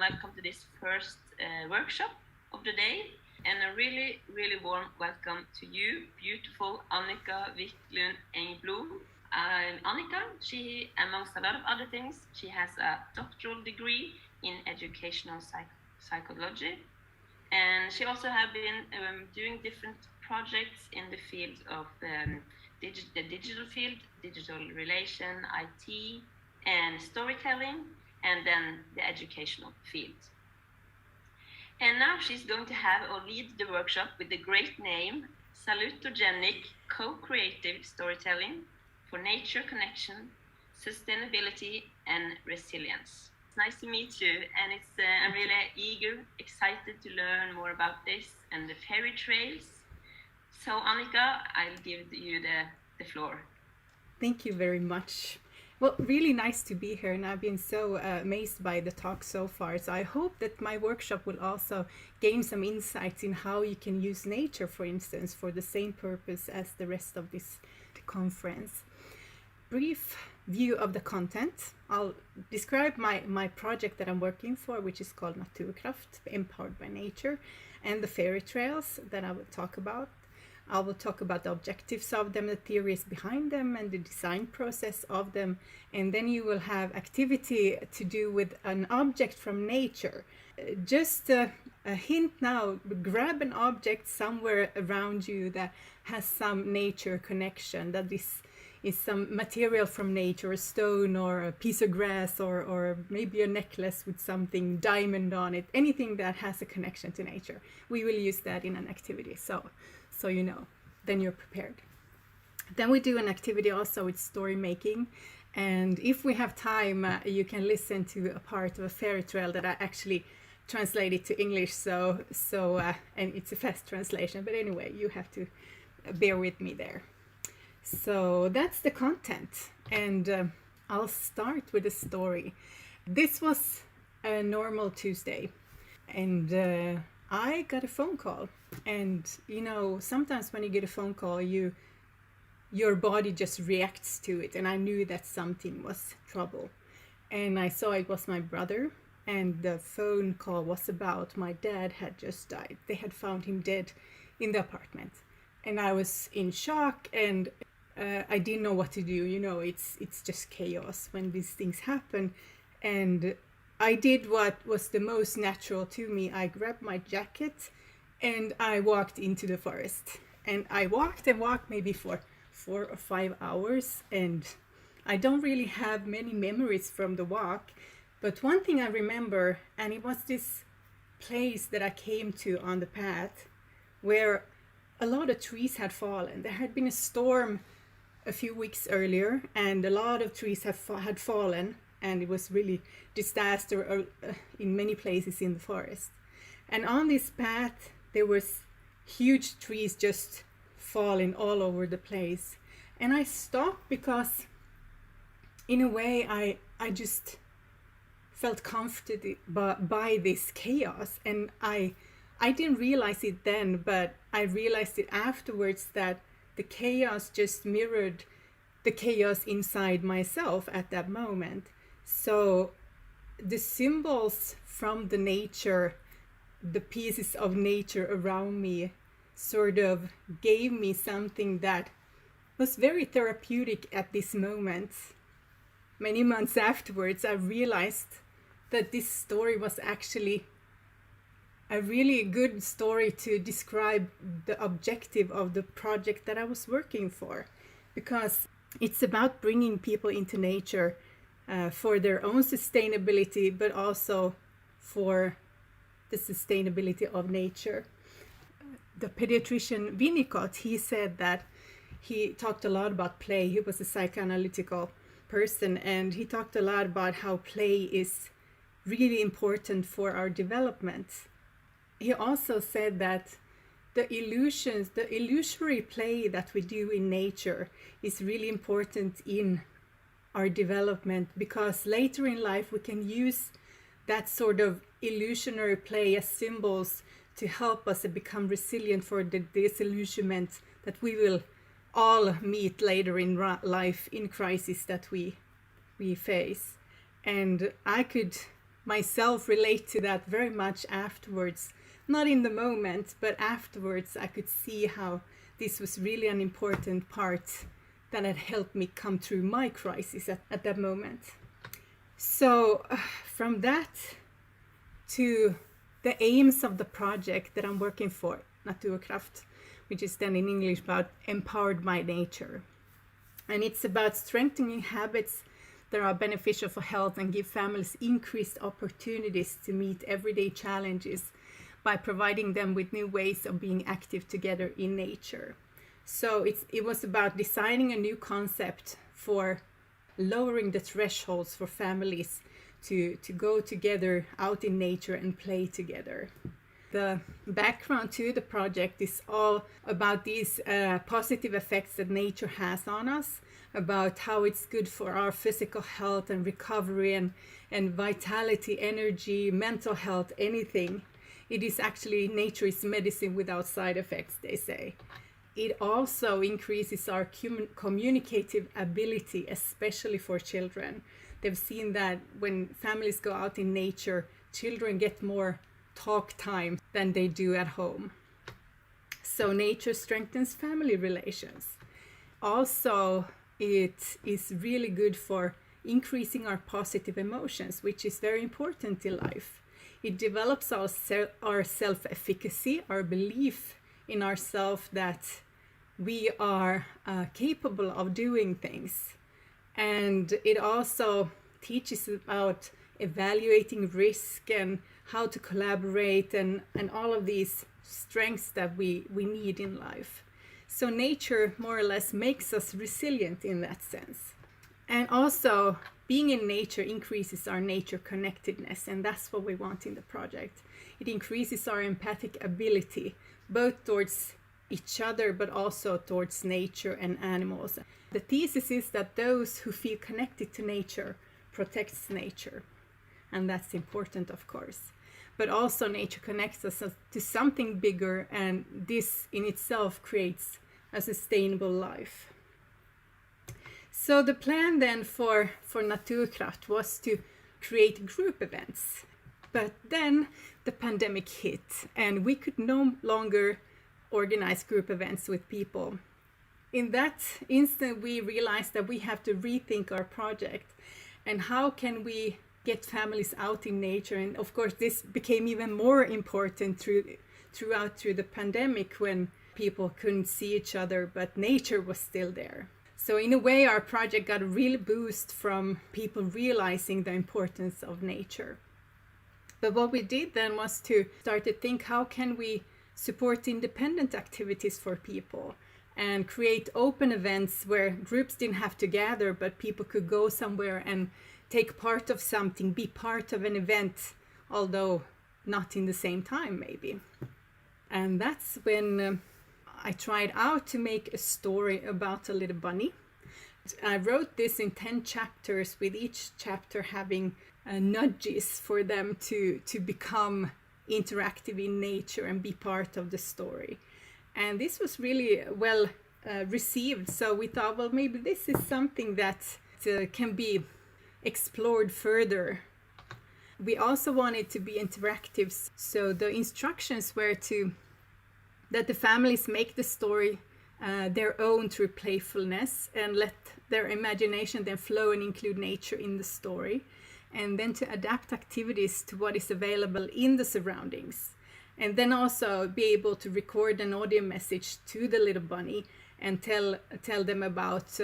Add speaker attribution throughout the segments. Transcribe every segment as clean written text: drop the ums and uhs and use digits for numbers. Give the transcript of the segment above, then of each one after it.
Speaker 1: Welcome to this first workshop of the day, and a really, really warm welcome to you, beautiful Annika Wiklund-Engblom. Annika, she, amongst a lot of other things, she has a doctoral degree in educational psychology, and she also have been doing different projects in the field of the digital field, digital relation, IT, and storytelling, and then the educational field. And now she's going to have or lead the workshop with the great name Salutogenic Co-Creative Storytelling for Nature Connection, Sustainability and Resilience. It's nice to meet you, and I'm really excited to learn more about this and the fairy trails. So Annika, I'll give you the floor.
Speaker 2: Thank you very much. Well, really nice to be here, and I've been so amazed by the talk so far. So I hope that my workshop will also gain some insights in how you can use nature, for instance, for the same purpose as the rest of this conference. Brief view of the content. I'll describe my project that I'm working for, which is called Naturkraft, Empowered by Nature, and the fairy trails that I will talk about. I will talk about the objectives of them, the theories behind them, and the design process of them. And then you will have activity to do with an object from nature. Just a hint now, grab an object somewhere around you that has some nature connection, that this is some material from nature, a stone or a piece of grass or maybe a necklace with something diamond on it, anything that has a connection to nature. We will use that in an activity. So you know, then you're prepared. Then we do an activity also with story making, and if we have time, you can listen to a part of a fairy tale that I actually translated to English. So and it's a fast translation, but anyway, you have to bear with me there. So that's the content, and I'll start with a story. This was a normal Tuesday, and I got a phone call. And you know, sometimes when you get a phone call, your body just reacts to it, and I knew that something was trouble. And I saw it was my brother, and the phone call was about my dad had just died. They had found him dead in the apartment, and I was in shock, and I didn't know what to do. You know, it's just chaos when these things happen. And I did what was the most natural to me. I grabbed my jacket and I walked into the forest. And I walked and walked maybe for 4 or 5 hours. And I don't really have many memories from the walk. But one thing I remember, and it was this place that I came to on the path where a lot of trees had fallen. There had been a storm a few weeks earlier, and a lot of trees had fallen, and it was really disaster in many places in the forest. And on this path there was huge trees just falling all over the place. And I stopped because in a way I just felt comforted by this chaos. And I didn't realize it then, but I realized it afterwards, that the chaos just mirrored the chaos inside myself at that moment. So the symbols from the nature, the pieces of nature around me, sort of gave me something that was very therapeutic at this moment. Many months afterwards, I realized that this story was actually a really good story to describe the objective of the project that I was working for, because it's about bringing people into nature for their own sustainability, but also for the sustainability of nature. The pediatrician Winnicott, he said that he talked a lot about play. He was a psychoanalytical person, and he talked a lot about how play is really important for our development. He also said that the illusory play that we do in nature is really important in our development, because later in life we can use that sort of illusionary play as symbols to help us become resilient for the disillusionment that we will all meet later in life in crisis that we face. And I could myself relate to that very much afterwards. Not in the moment, but afterwards I could see how this was really an important part that had helped me come through my crisis at that moment. So from that to the aims of the project that I'm working for, Naturkraft, which is then in English about empowered by nature. And it's about strengthening habits that are beneficial for health and give families increased opportunities to meet everyday challenges by providing them with new ways of being active together in nature. So it was about designing a new concept for lowering the thresholds for families to go together out in nature and play together. The background to the project is all about these positive effects that nature has on us, about how it's good for our physical health and recovery and vitality, energy, mental health, anything. It is actually, nature is medicine without side effects, they say. It also increases our communicative ability, especially for children. They've seen that when families go out in nature, children get more talk time than they do at home. So nature strengthens family relations. Also, it is really good for increasing our positive emotions, which is very important in life. It develops our self-efficacy, our belief in ourselves that we are capable of doing things. And it also teaches about evaluating risk and how to collaborate and all of these strengths that we need in life. So nature more or less makes us resilient in that sense. And also being in nature increases our nature connectedness, and that's what we want in the project. It increases our empathic ability, both towards each other but also towards nature and animals. The thesis is that those who feel connected to nature protects nature, and that's important, of course. But also nature connects us to something bigger, and this in itself creates a sustainable life. So the plan then for Naturkraft was to create group events. But then the pandemic hit and we could no longer organize group events with people. In that instant, we realized that we have to rethink our project and how can we get families out in nature. And of course, this became even more important through the pandemic when people couldn't see each other, but nature was still there. So in a way, our project got a real boost from people realizing the importance of nature. But what we did then was to start to think, how can we support independent activities for people and create open events where groups didn't have to gather, but people could go somewhere and take part of something, be part of an event, although not in the same time maybe. And that's when I tried out to make a story about a little bunny. I wrote this in 10 chapters, with each chapter having nudges for them to become interactive in nature and be part of the story. And this was really well received. So we thought, well, maybe this is something that can be explored further. We also wanted to be interactive. So the instructions were that the families make the story their own through playfulness and let their imagination then flow and include nature in the story, and then to adapt activities to what is available in the surroundings, and then also be able to record an audio message to the little bunny and tell them about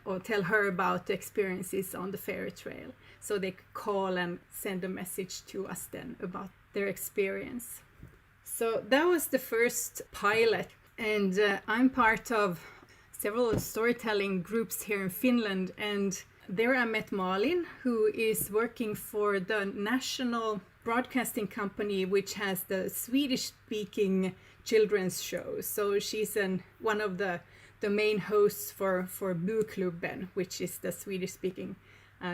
Speaker 2: or tell her about the experiences on the fairy trail, so they could call and send a message to us then about their experience. So that was the first pilot, and I'm part of several storytelling groups here in Finland, and there I met Malin, who is working for the national broadcasting company which has the Swedish-speaking children's shows. So she's one of the main hosts for Bokklubben, which is the Swedish-speaking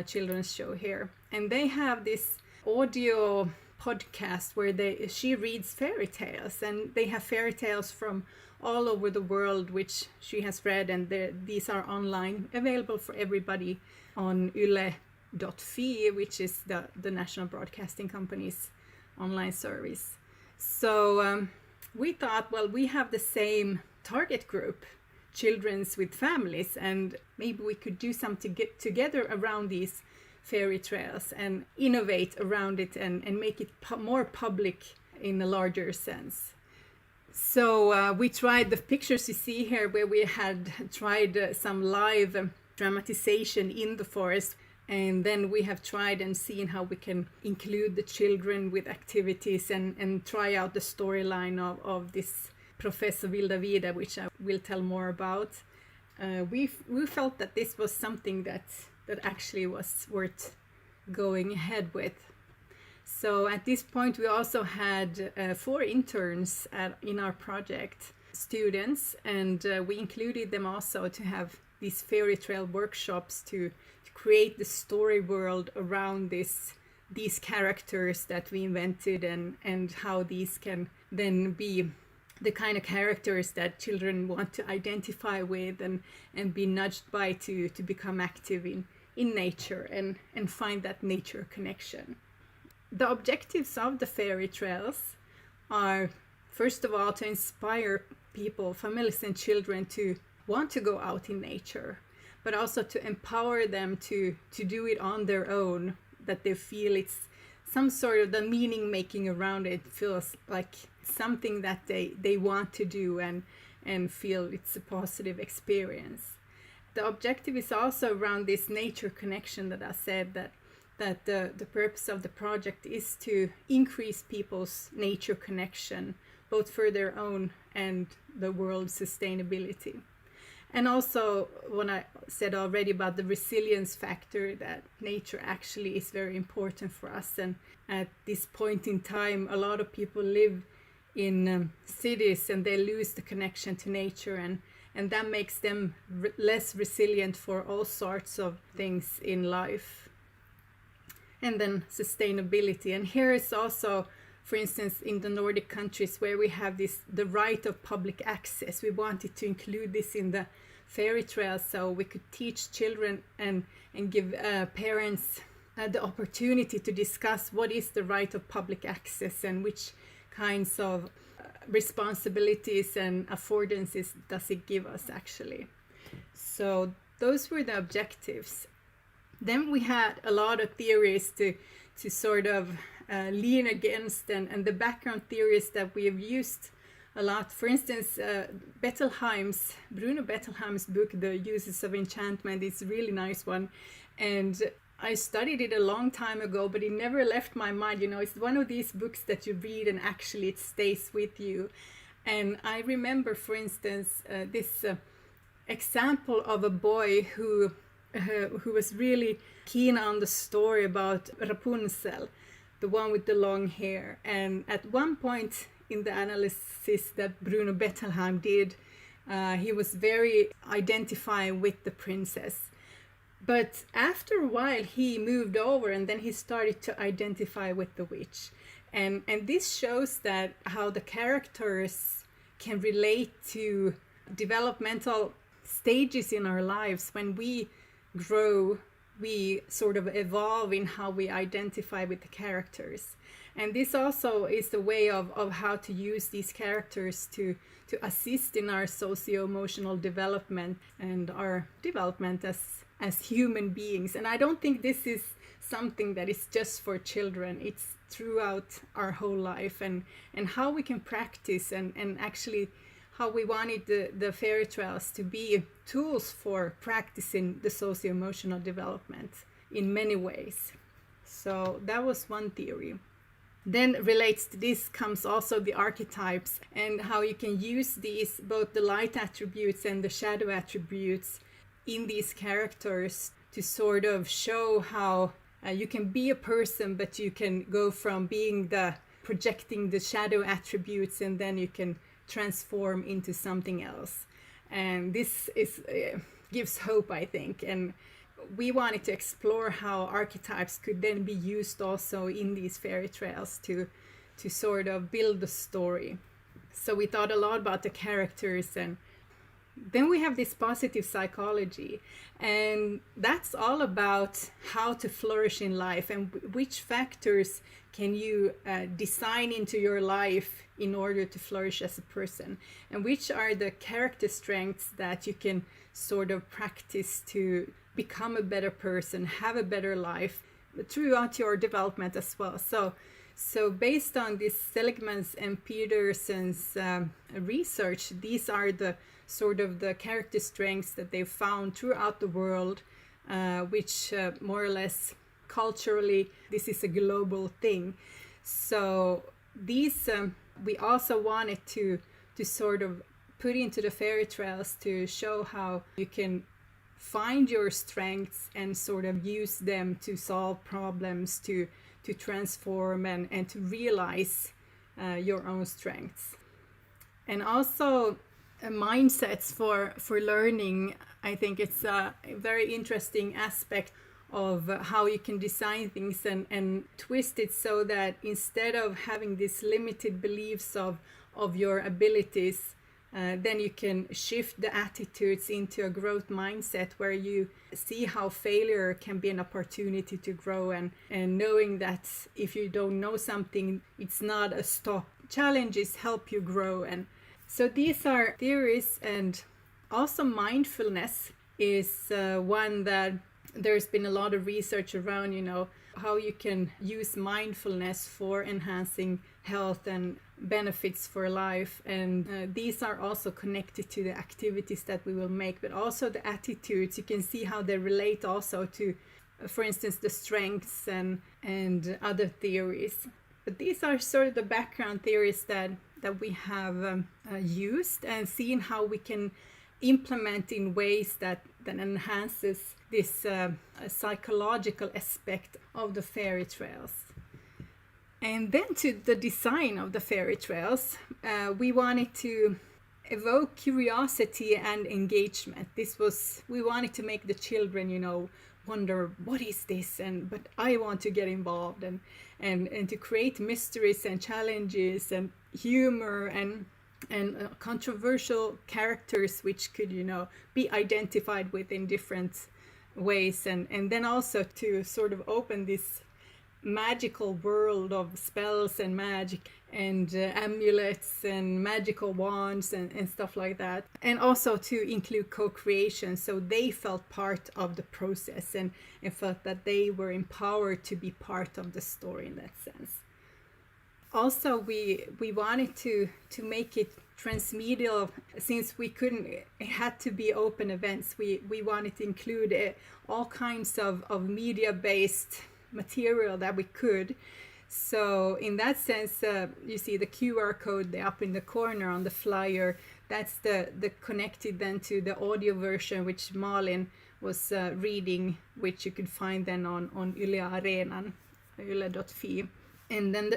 Speaker 2: children's show here. And they have this audio podcast where she reads fairy tales, and they have fairy tales from all over the world which she has read, and these are online available for everybody on Yle NBC.fi, which is the National Broadcasting Company's online service. So we thought, well, we have the same target group, children's with families, and maybe we could do something together around these fairy trails and innovate around it and make it more public in a larger sense. So we tried the pictures you see here, where we had tried some live dramatization in the forest, and then we have tried and seen how we can include the children with activities and try out the storyline of this Professor Vilda Vida, which I will tell more about. We felt that this was something that actually was worth going ahead with. So at this point we also had 4 interns in our project, students, and we included them also to have these fairy trail workshops to create the story world around these characters that we invented, and how these can then be the kind of characters that children want to identify with and be nudged by to become active in nature and find that nature connection. The objectives of the fairy trails are, first of all, to inspire people, families and children, to want to go out in nature, but also to empower them to do it on their own, that they feel it's some sort of the meaning making around it feels like something that they want to do and feel it's a positive experience. The objective is also around this nature connection that I said, that the purpose of the project is to increase people's nature connection, both for their own and the world's sustainability. And also, when I said already about the resilience factor, that nature actually is very important for us. And at this point in time, a lot of people live in cities and they lose the connection to nature, and that makes them less resilient for all sorts of things in life. And then sustainability. And here is also, for instance, in the Nordic countries where we have the right of public access. We wanted to include this in the fairy trails so we could teach children and give parents the opportunity to discuss what is the right of public access and which kinds of responsibilities and affordances does it give us actually. So those were the objectives. Then we had a lot of theories to sort of lean against, and the background theories that we have used a lot. For instance, Bruno Bettelheim's book, The Uses of Enchantment, is a really nice one. And I studied it a long time ago, but it never left my mind. You know, it's one of these books that you read and actually it stays with you. And I remember, for instance, this example of a boy who was really keen on the story about Rapunzel, the one with the long hair. And at one point in the analysis that Bruno Bettelheim did, he was very identifying with the princess. But after a while he moved over and then he started to identify with the witch. And this shows that how the characters can relate to developmental stages in our lives. When we grow, we sort of evolve in how we identify with the characters. And this also is the way of how to use these characters to assist in our socio-emotional development and our development as human beings. And I don't think this is something that is just for children. It's throughout our whole life, and how we can practice and actually how we wanted the fairy trails to be tools for practicing the socio-emotional development in many ways. So that was one theory. Then relates to this comes also the archetypes and how you can use these, both the light attributes and the shadow attributes in these characters to sort of show how you can be a person, but you can go from being projecting the shadow attributes and then you can transform into something else. And this gives hope, I think. And we wanted to explore how archetypes could then be used also in these fairy trails to sort of build the story. So we thought a lot about the characters and then we have this positive psychology, and that's all about how to flourish in life and which factors can you design into your life in order to flourish as a person, and which are the character strengths that you can sort of practice to become a better person, have a better life throughout your development as well. So based on this Seligman's and Peterson's research, these are the sort of the character strengths that they've found throughout the world, which more or less culturally, this is a global thing. So these we also wanted to sort of put into the fairy trails to show how you can find your strengths and sort of use them to solve problems, to transform and to realize your own strengths. And also mindsets for learning. I think it's a very interesting aspect of how you can design things and twist it so that instead of having these limited beliefs of your abilities, then you can shift the attitudes into a growth mindset where you see how failure can be an opportunity to grow, and knowing that if you don't know something, it's not a stop. Challenges help you grow. And so these are theories, and also mindfulness is one that there's been a lot of research around, how you can use mindfulness for enhancing health and benefits for life. And these are also connected to the activities that we will make, but also the attitudes. You can see how they relate also to, for instance, the strengths and other theories. But these are sort of the background theories that we have used and seen how we can implement in ways that enhances this psychological aspect of the fairy trails. And then to the design of the fairy trails, we wanted to evoke curiosity and engagement. We wanted to make the children, wonder, what is this? But I want to get involved, and to create mysteries and challenges and humor and controversial characters which could, be identified with in different ways, and then also to sort of open this magical world of spells and magic and amulets and magical wands and stuff like that, and also to include co-creation, so they felt part of the process and felt that they were empowered to be part of the story in that sense. Also, we wanted to make it transmedial, since it had to be open events. We wanted to include all kinds of media-based material that we could. So in that sense, you see the QR code there up in the corner on the flyer. That's the connected then to the audio version, which Malin was reading, which you could find then on Yle Arenan, yle.fi. And then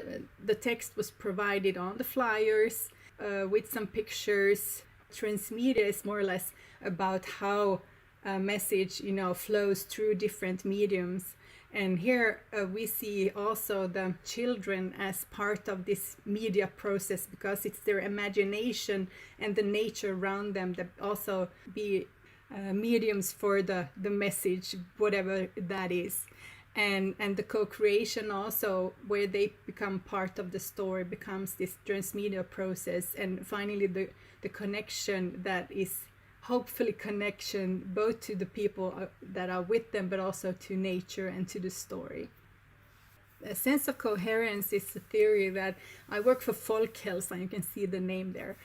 Speaker 2: the text was provided on the flyers with some pictures. Transmedia is more or less about how a message, flows through different mediums. And here we see also the children as part of this media process, because it's their imagination and the nature around them that also be mediums for the message, whatever that is. And the co-creation also, where they become part of the story, becomes this transmedia process. And finally the connection that is hopefully connection both to the people that are with them, but also to nature and to the story. A sense of coherence is a theory that I work for Folkhälsan. You can see the name there.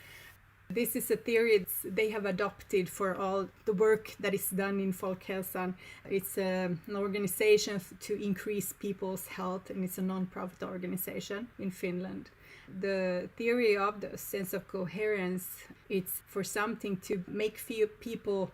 Speaker 2: This is a theory they have adopted for all the work that is done in Folkhälsan. It's an organization to increase people's health, and it's a non-profit organization in Finland. The theory of the sense of coherence, it's for something to make people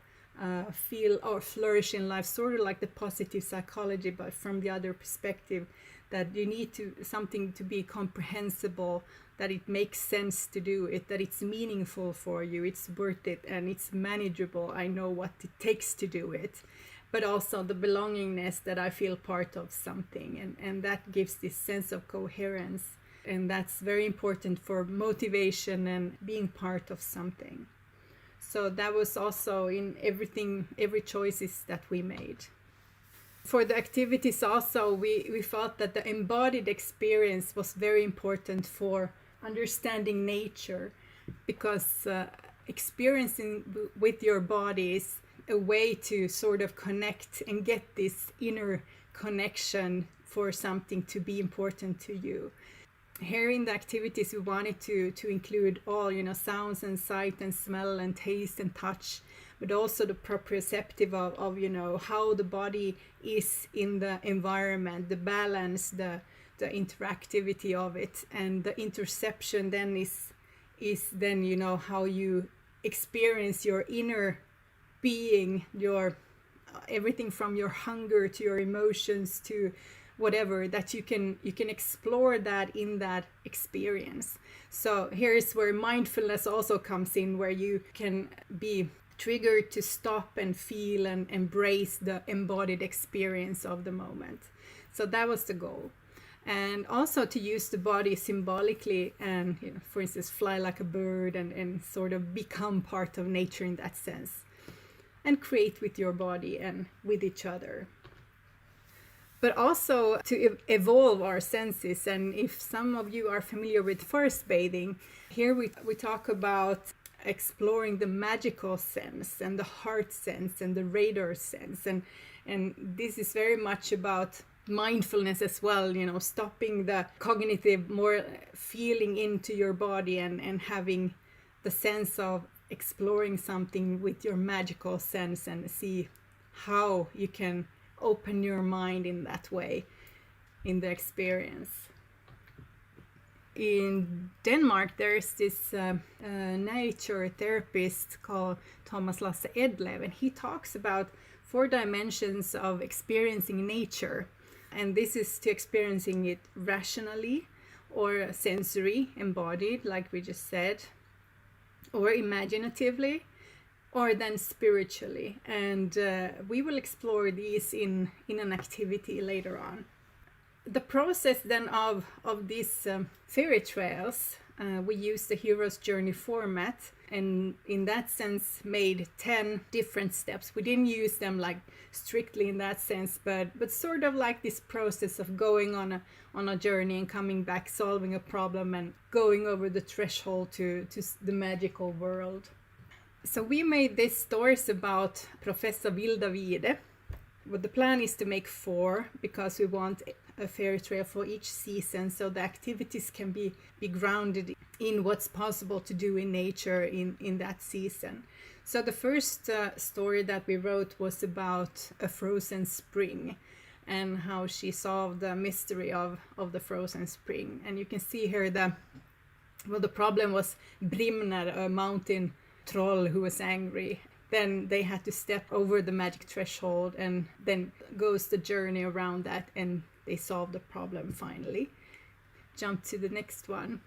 Speaker 2: feel or flourish in life, sort of like the positive psychology, but from the other perspective, that you need something to be comprehensible, that it makes sense to do it, that it's meaningful for you, it's worth it, and it's manageable. I know what it takes to do it. But also the belongingness, that I feel part of something, and that gives this sense of coherence. And that's very important for motivation and being part of something. So that was also in every choices that we made. For the activities also, we felt that the embodied experience was very important for understanding nature, because experiencing with your body is a way to sort of connect and get this inner connection for something to be important to you. Here in the activities, we wanted to include all, sounds and sight and smell and taste and touch, but also the proprioceptive of how the body is in the environment, the balance, the interactivity of it, and the interception then is then how you experience your inner being, your everything from your hunger to your emotions to whatever, that you can explore that in that experience. So here's where mindfulness also comes in, where you can be triggered to stop and feel and embrace the embodied experience of the moment. So that was the goal. And also to use the body symbolically and, for instance, fly like a bird and sort of become part of nature in that sense, and create with your body and with each other. But also to evolve our senses. And if some of you are familiar with forest bathing, here we talk about exploring the magical sense and the heart sense and the radar sense. And this is very much about mindfulness as well, stopping the cognitive, more feeling into your body and having the sense of exploring something with your magical sense and see how you can open your mind in that way in the experience. In Denmark, there's this nature therapist called Thomas Lasse Edlev, and he talks about 4 dimensions of experiencing nature. And this is to experiencing it rationally, or sensory, embodied, like we just said, or imaginatively, or then spiritually. And we will explore these in an activity later on. The process then of these fairy trails, we used the Hero's Journey format, and in that sense made 10 different steps. We didn't use them like strictly in that sense, but sort of like this process of going on a journey and coming back, solving a problem and going over the threshold to the magical world. So we made these stories about Professor Vilda Vide. But the plan is to make 4, because we want a fairy trail for each season, so the activities can be grounded in what's possible to do in nature in that season. So the first story that we wrote was about a frozen spring and how she solved the mystery of the frozen spring. And you can see here the problem was Brimner, a mountain troll who was angry. Then they had to step over the magic threshold, and then goes the journey around that, and they solve the problem finally. Jump to the next one.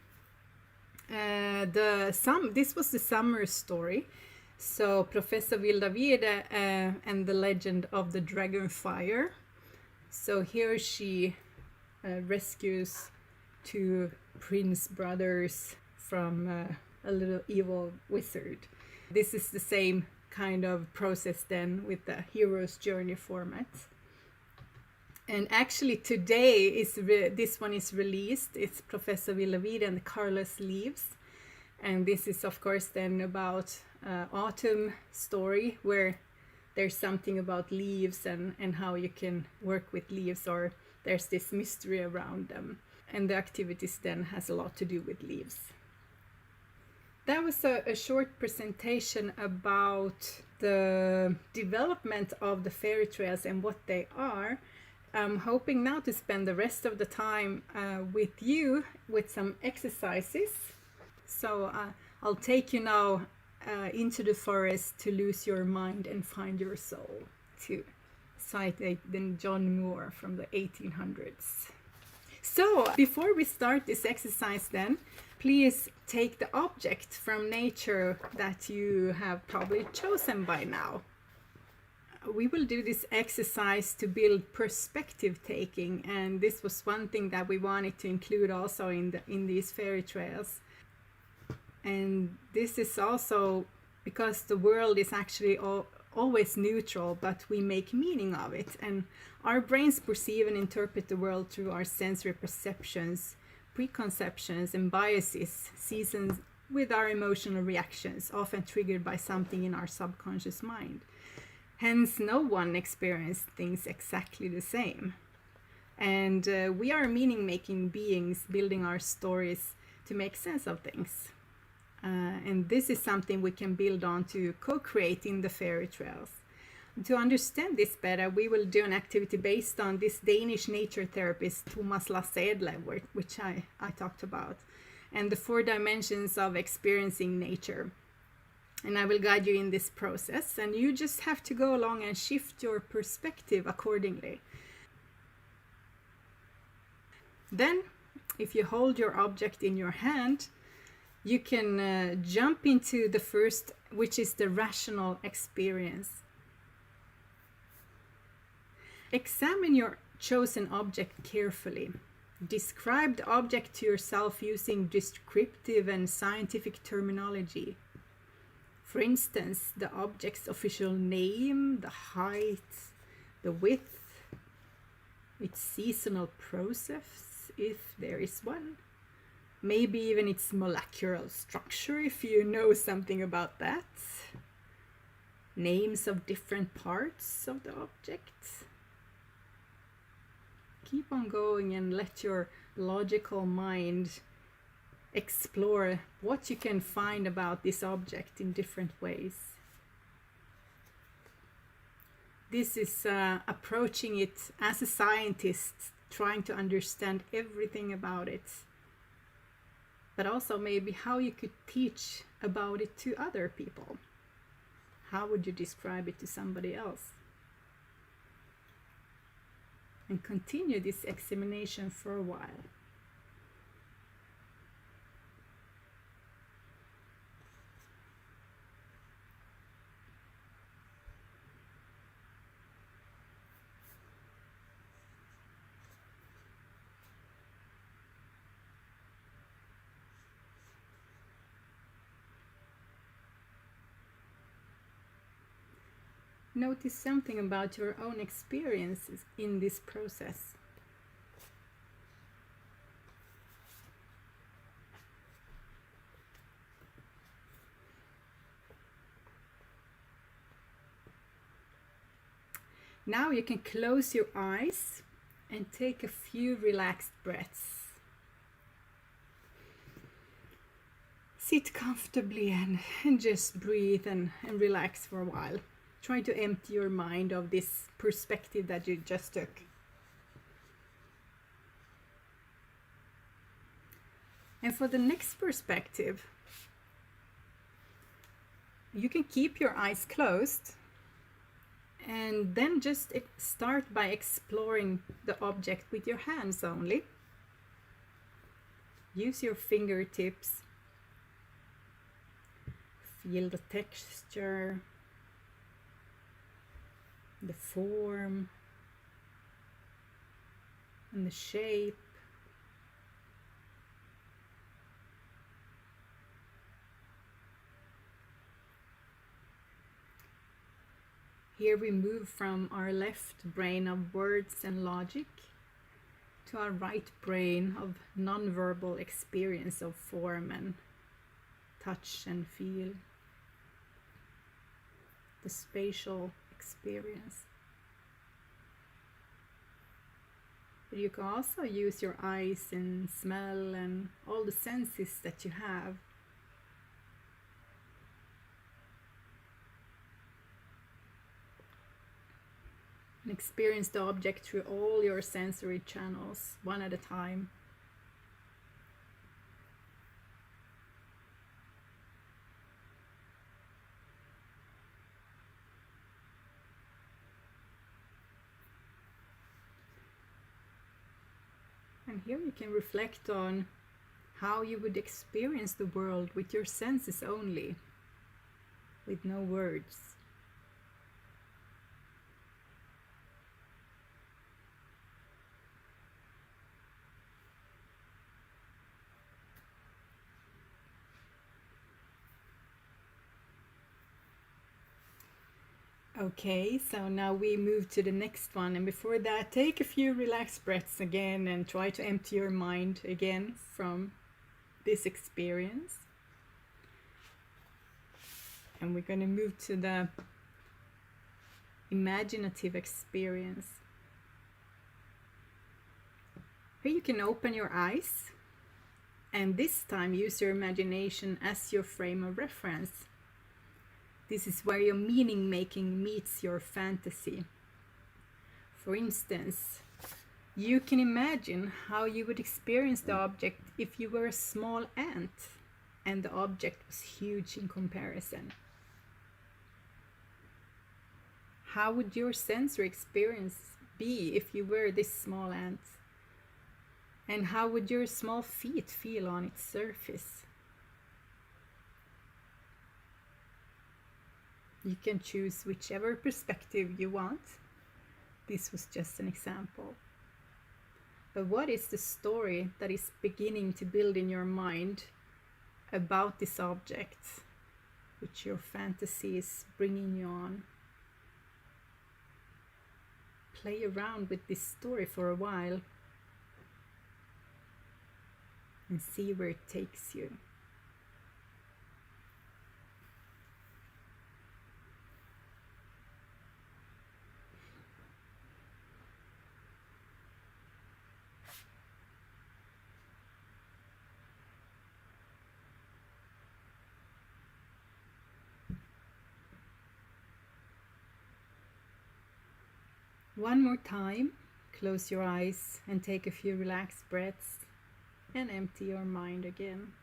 Speaker 2: This was the summer story. So Professor Vilda Vide and the legend of the dragon fire. So here she rescues 2 prince brothers from a little evil wizard. This is the same kind of process then with the Hero's Journey format. And actually today this one is released. It's Professor Vilda Vide and the Careless Leaves. And this is of course then about autumn story, where there's something about leaves and how you can work with leaves, or there's this mystery around them. And the activities then has a lot to do with leaves. That was a short presentation about the development of the fairy trails and what they are. I'm hoping now to spend the rest of the time with you with some exercises. So I'll take you now into the forest to lose your mind and find your soul, to cite John Moore from the 1800s. So before we start this exercise then, please take the object from nature that you have probably chosen by now. We will do this exercise to build perspective taking, and this was one thing that we wanted to include also in these fairy trails. And this is also because the world is actually always neutral, but we make meaning of it. And our brains perceive and interpret the world through our sensory perceptions, preconceptions, and biases, seasoned with our emotional reactions, often triggered by something in our subconscious mind. Hence, no one experiences things exactly the same. And we are meaning-making beings, building our stories to make sense of things. And this is something we can build on to co-create in the fairy trails. To understand this better, we will do an activity based on this Danish nature therapist Thomas Lassedle, which I talked about, and the 4 dimensions of experiencing nature. And I will guide you in this process, and you just have to go along and shift your perspective accordingly. Then, if you hold your object in your hand, you can jump into the first, which is the rational experience. Examine your chosen object carefully. Describe the object to yourself using descriptive and scientific terminology. For instance, the object's official name, the height, the width, its seasonal process, if there is one. Maybe even its molecular structure, if you know something about that. Names of different parts of the object. Keep on going and let your logical mind explore what you can find about this object in different ways. This is approaching it as a scientist, trying to understand everything about it, but also maybe how you could teach about it to other people. How would you describe it to somebody else? And continue this examination for a while. Notice something about your own experiences in this process. Now you can close your eyes and take a few relaxed breaths. Sit comfortably and just breathe and relax for a while. Try to empty your mind of this perspective that you just took. And for the next perspective, you can keep your eyes closed and then just start by exploring the object with your hands only. Use your fingertips. Feel the texture, the form, and the shape. Here we move from our left brain of words and logic to our right brain of non-verbal experience of form and touch and feel. The spatial experience. But you can also use your eyes and smell and all the senses that you have. And experience the object through all your sensory channels, one at a time. And here you can reflect on how you would experience the world with your senses only, with no words. Okay, so now we move to the next one. And before that, take a few relaxed breaths again and try to empty your mind again from this experience. And we're going to move to the imaginative experience. Here you can open your eyes and this time use your imagination as your frame of reference. This is where your meaning making meets your fantasy. For instance, you can imagine how you would experience the object if you were a small ant and the object was huge in comparison. How would your sensory experience be if you were this small ant? And how would your small feet feel on its surface? You can choose whichever perspective you want. This was just an example. But what is the story that is beginning to build in your mind about this object, which your fantasy is bringing you on? Play around with this story for a while and see where it takes you. One more time, close your eyes and take a few relaxed breaths and empty your mind again.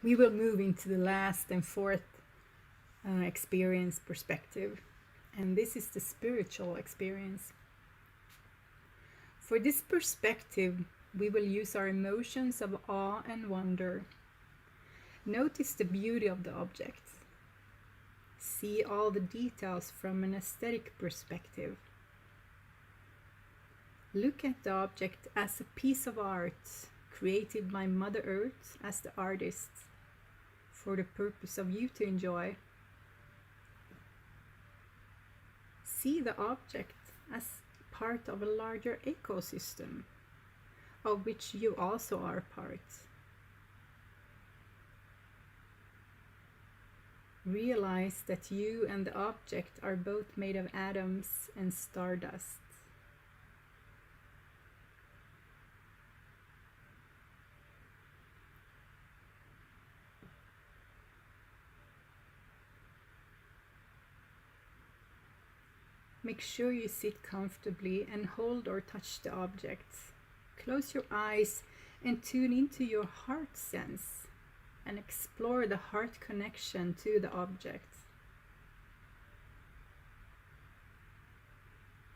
Speaker 2: We will move into the last and fourth experience perspective, and this is the spiritual experience. For this perspective, we will use our emotions of awe and wonder. Notice the beauty of the object. See all the details from an aesthetic perspective. Look at the object as a piece of art created by Mother Earth as the artist for the purpose of you to enjoy. See the object as part of a larger ecosystem, of which you also are part. Realize that you and the object are both made of atoms and stardust. Make sure you sit comfortably and hold or touch the object. Close your eyes and tune into your heart sense and explore the heart connection to the object.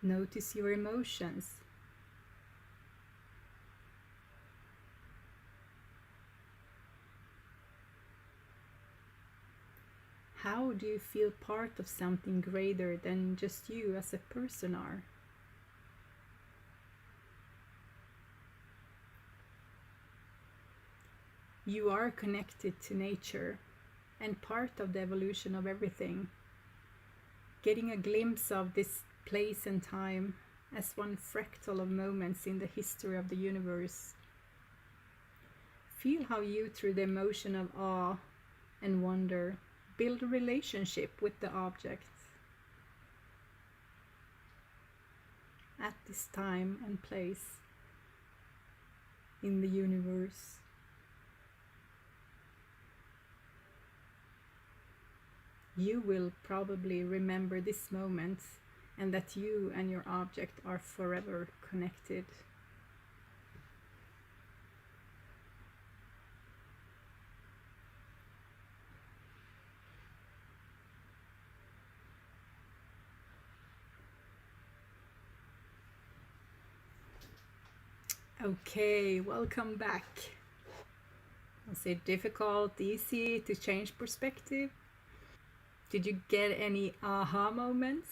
Speaker 2: Notice your emotions. How do you feel part of something greater than just you as a person are? You are connected to nature and part of the evolution of everything. Getting a glimpse of this place and time as one fractal of moments in the history of the universe. Feel how you, through the emotion of awe and wonder, build a relationship with the object at this time and place in the universe. You will probably remember this moment and that you and your object are forever connected. Okay, welcome back. Was it difficult, easy to change perspective? Did you get any aha moments?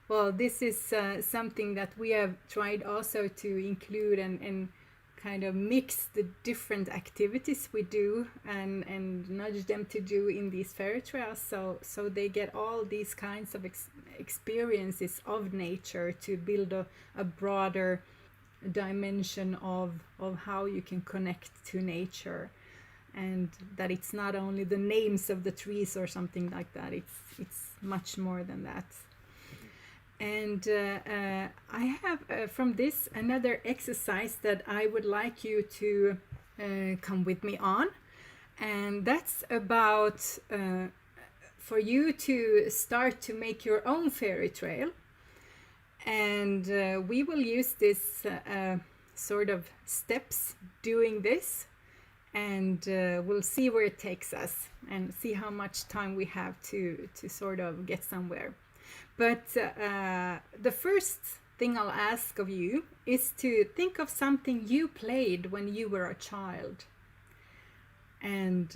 Speaker 2: Well, this is something that we have tried also to include and kind of mix the different activities we do and nudge them to do in these fairy trails, so they get all these kinds of experiences of nature to build a broader dimension of how you can connect to nature, and that it's not only the names of the trees or something like that, it's much more than that. And I have from this another exercise that I would like you to come with me on, and that's about for you to start to make your own fairy trail. And we will use this sort of steps doing this, and we'll see where it takes us and see how much time we have to sort of get somewhere. But the first thing I'll ask of you is to think of something you played when you were a child, and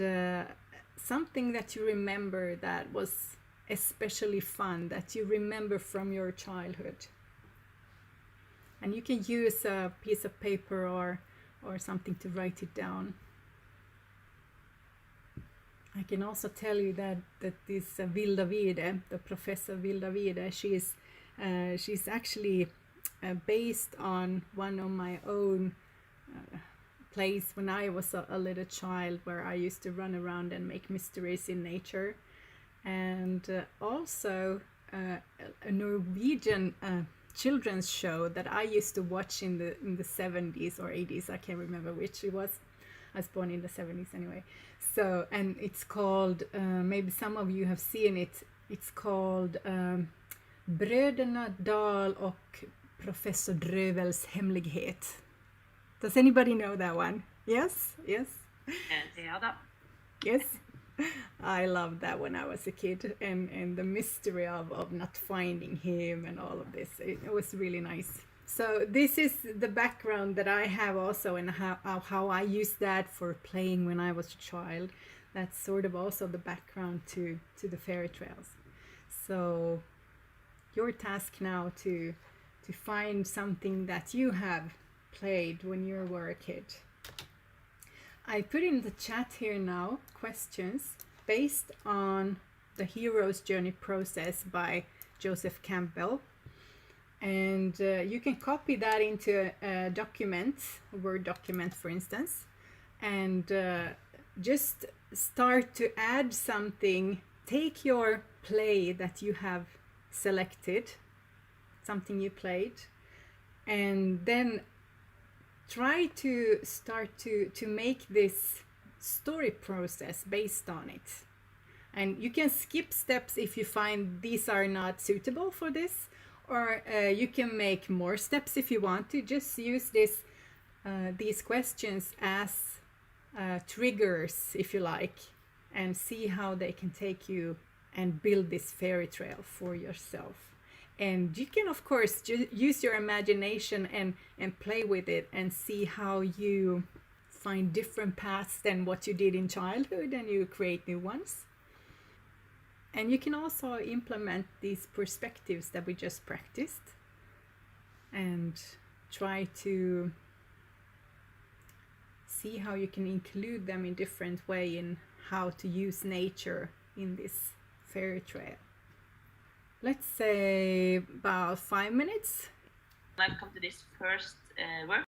Speaker 2: something that you remember that was especially fun, that you remember from your childhood. And you can use a piece of paper or something to write it down. I can also tell you that this Vilda Vide, the Professor Vilda Vide, she's actually based on one of my own plays when I was a little child, where I used to run around and make mysteries in nature, and also a Norwegian children's show that I used to watch in the 70s or 80s. I can't remember which it was. I was born in the 70s anyway. So, and it's called, maybe some of you have seen it, it's called Bröderna Dahl och Professor Drövels hemlighet. Does anybody know that one? Yes? Yes? Yes? I loved that when I was a kid, and the mystery of not finding him and all of this. It was really nice. So this is the background that I have also, and how I used that for playing when I was a child. That's sort of also the background to the fairy trails. So your task now to find something that you have played when you were a kid. I put in the chat here now questions based on the Hero's Journey Process by Joseph Campbell. And you can copy that into a document, a Word document for instance, and just start to add something. Take your play that you have selected, something you played, and then try to start to make this story process based on it. And you can skip steps if you find these are not suitable for this, or you can make more steps if you want to. Just use these questions as triggers, if you like, and see how they can take you and build this fairy trail for yourself. And you can, of course, use your imagination and play with it and see how you find different paths than what you did in childhood, and you create new ones. And you can also implement these perspectives that we just practiced and try to see how you can include them in different way in how to use nature in this fairy trail. Let's say about 5 minutes.
Speaker 1: Welcome to this first workshop.